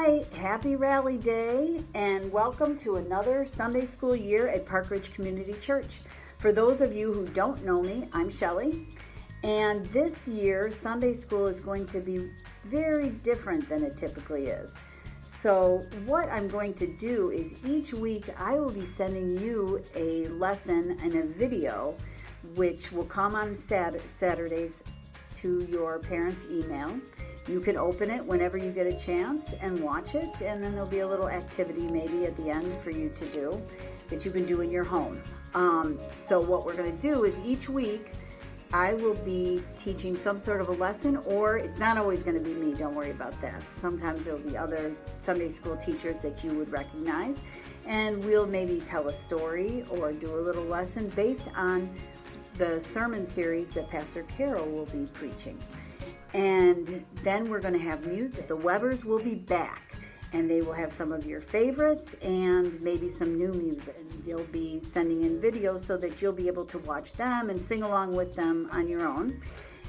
Hi, happy Rally Day, and welcome to another Sunday school year at Park Ridge Community Church. For those of you who don't know me, I'm Shelley, and this year Sunday school is going to be very different than it typically is. So what I'm going to do is each week I will be sending you a lesson and a video which will come on Saturdays to your parents' email. You can open it whenever you get a chance and watch it, and then there'll be a little activity maybe at the end for you to do that you can do in your home. So what we're going to do is each week I will be teaching some sort of a lesson, or it's not always going to be me, don't worry about that. Sometimes there will be other Sunday school teachers that you would recognize, and we'll maybe tell a story or do a little lesson based on the sermon series that Pastor Carol will be preaching. And then we're going to have music. The Webbers will be back, and they will have some of your favorites and maybe some new music. They'll be sending in videos so that you'll be able to watch them and sing along with them on your own.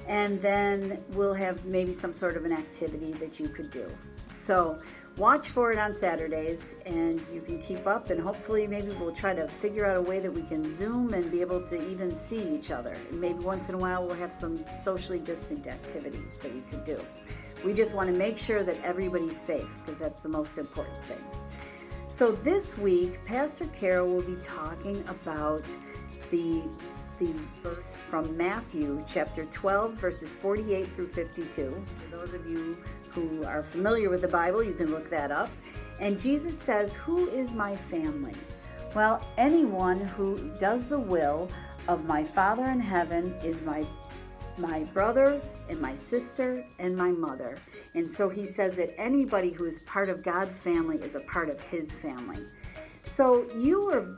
And then we'll have maybe some sort of an activity that you could do. So watch for it on Saturdays, and you can keep up, and hopefully maybe we'll try to figure out a way that we can Zoom and be able to even see each other. And maybe once in a while we'll have some socially distant activities that you could do. We just want to make sure that everybody's safe, because that's the most important thing. So this week, Pastor Carol will be talking about the verse from Matthew chapter 12, verses 48 through 52. For those of you who are familiar with the Bible, you can look that up. And Jesus says, "Who is my family?" Well, anyone who does the will of my Father in heaven is my brother and my sister and my mother. And so he says that anybody who is part of God's family is a part of his family. So you were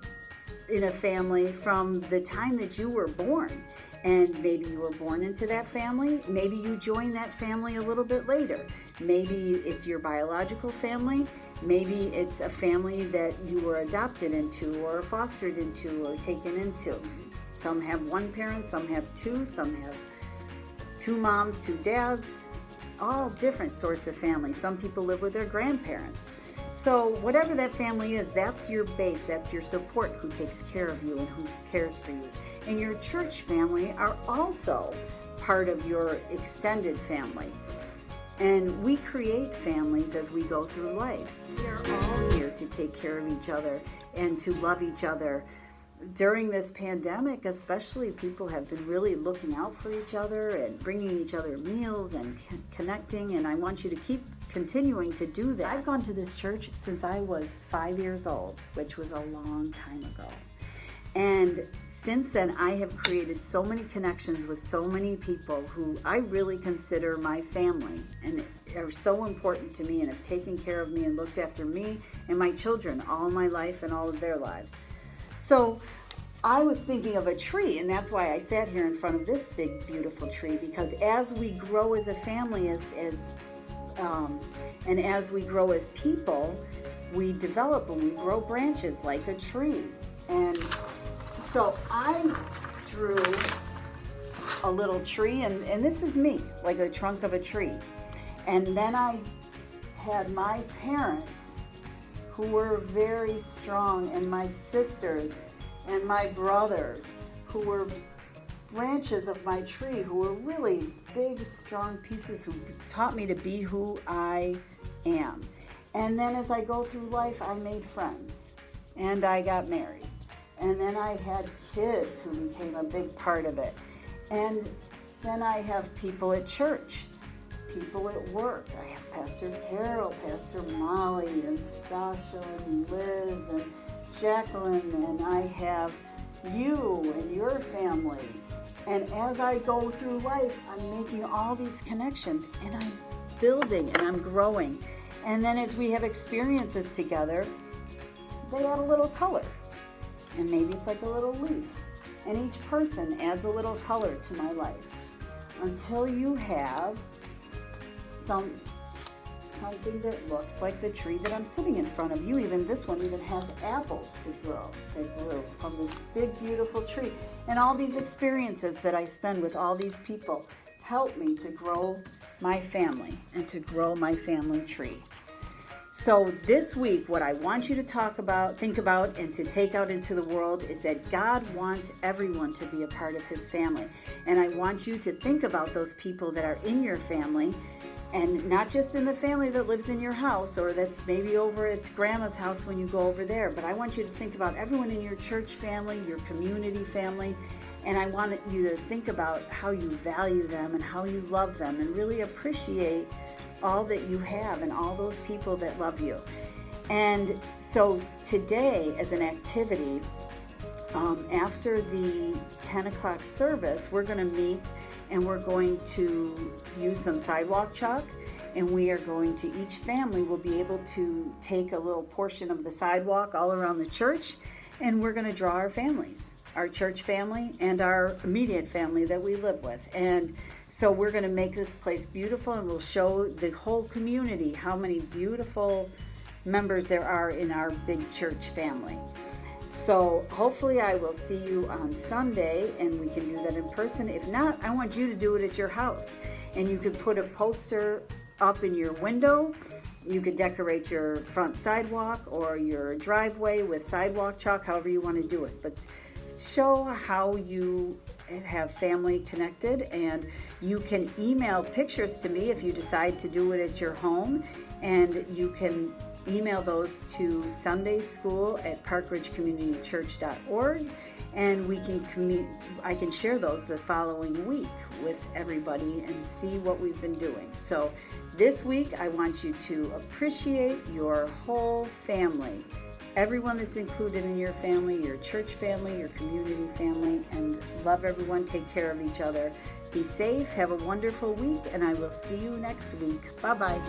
in a family from the time that you were born. And maybe you were born into that family. Maybe you joined that family a little bit later. Maybe it's your biological family. Maybe it's a family that you were adopted into or fostered into or taken into. Some have one parent, some have two, some have two moms, two dads, all different sorts of families. Some people live with their grandparents. So whatever that family is, that's your base, that's your support, who takes care of you and who cares for you. And your church family are also part of your extended family. And we create families as we go through life. We are all here to take care of each other and to love each other. During this pandemic, especially, people have been really looking out for each other and bringing each other meals and connecting, and I want you to keep continuing to do that. I've gone to this church since I was 5 years old, which was a long time ago. And since then, I have created so many connections with so many people who I really consider my family and are so important to me and have taken care of me and looked after me and my children all my life and all of their lives. So I was thinking of a tree, and that's why I sat here in front of this big, beautiful tree, because as we grow as a family, and as we grow as people, we develop and we grow branches like a tree. And so I drew a little tree, and this is me, like the trunk of a tree. And then I had my parents, who were very strong, and my sisters and my brothers, who were branches of my tree, who were really big, strong pieces who taught me to be who I am. And then as I go through life, I made friends, and I got married. And then I had kids who became a big part of it. And then I have people at church, people at work. I have Pastor Carol, Pastor Molly, and Sasha, and Liz, and Jacqueline, and I have you and your family. And as I go through life, I'm making all these connections, and I'm building, and I'm growing. And then as we have experiences together, they add a little color. And maybe it's like a little leaf. And each person adds a little color to my life until you have something that looks like the tree that I'm sitting in front of you. Even this one even has apples to grow. They grew from this big, beautiful tree. And all these experiences that I spend with all these people help me to grow my family and to grow my family tree. So this week, what I want you to think about, and to take out into the world is that God wants everyone to be a part of his family. And I want you to think about those people that are in your family, and not just in the family that lives in your house or that's maybe over at grandma's house when you go over there, but I want you to think about everyone in your church family, your community family, and I want you to think about how you value them and how you love them and really appreciate all that you have and all those people that love you. And so today, as an activity, after the 10 o'clock service, we're going to meet and we're going to use some sidewalk chalk, and we are going to, each family will be able to take a little portion of the sidewalk all around the church, and we're going to draw our families, our church family and our immediate family that we live with. And so we're going to make this place beautiful, and we'll show the whole community how many beautiful members there are in our big church family. So hopefully I will see you on Sunday, and we can do that in person. If not, I want you to do it at your house, and you could put a poster up in your window. You could decorate your front sidewalk or your driveway with sidewalk chalk, however you want to do it. But show how you have family connected, and you can email pictures to me if you decide to do it at your home, and you can email those to sundayschool@parkridgecommunitychurch.org, and I can share those the following week with everybody and see what we've been doing. So this week I want you to appreciate your whole family, everyone that's included in your family, your church family, your community family, and love everyone. Take care of each other. Be safe. Have a wonderful week, and I will see you next week. Bye-bye.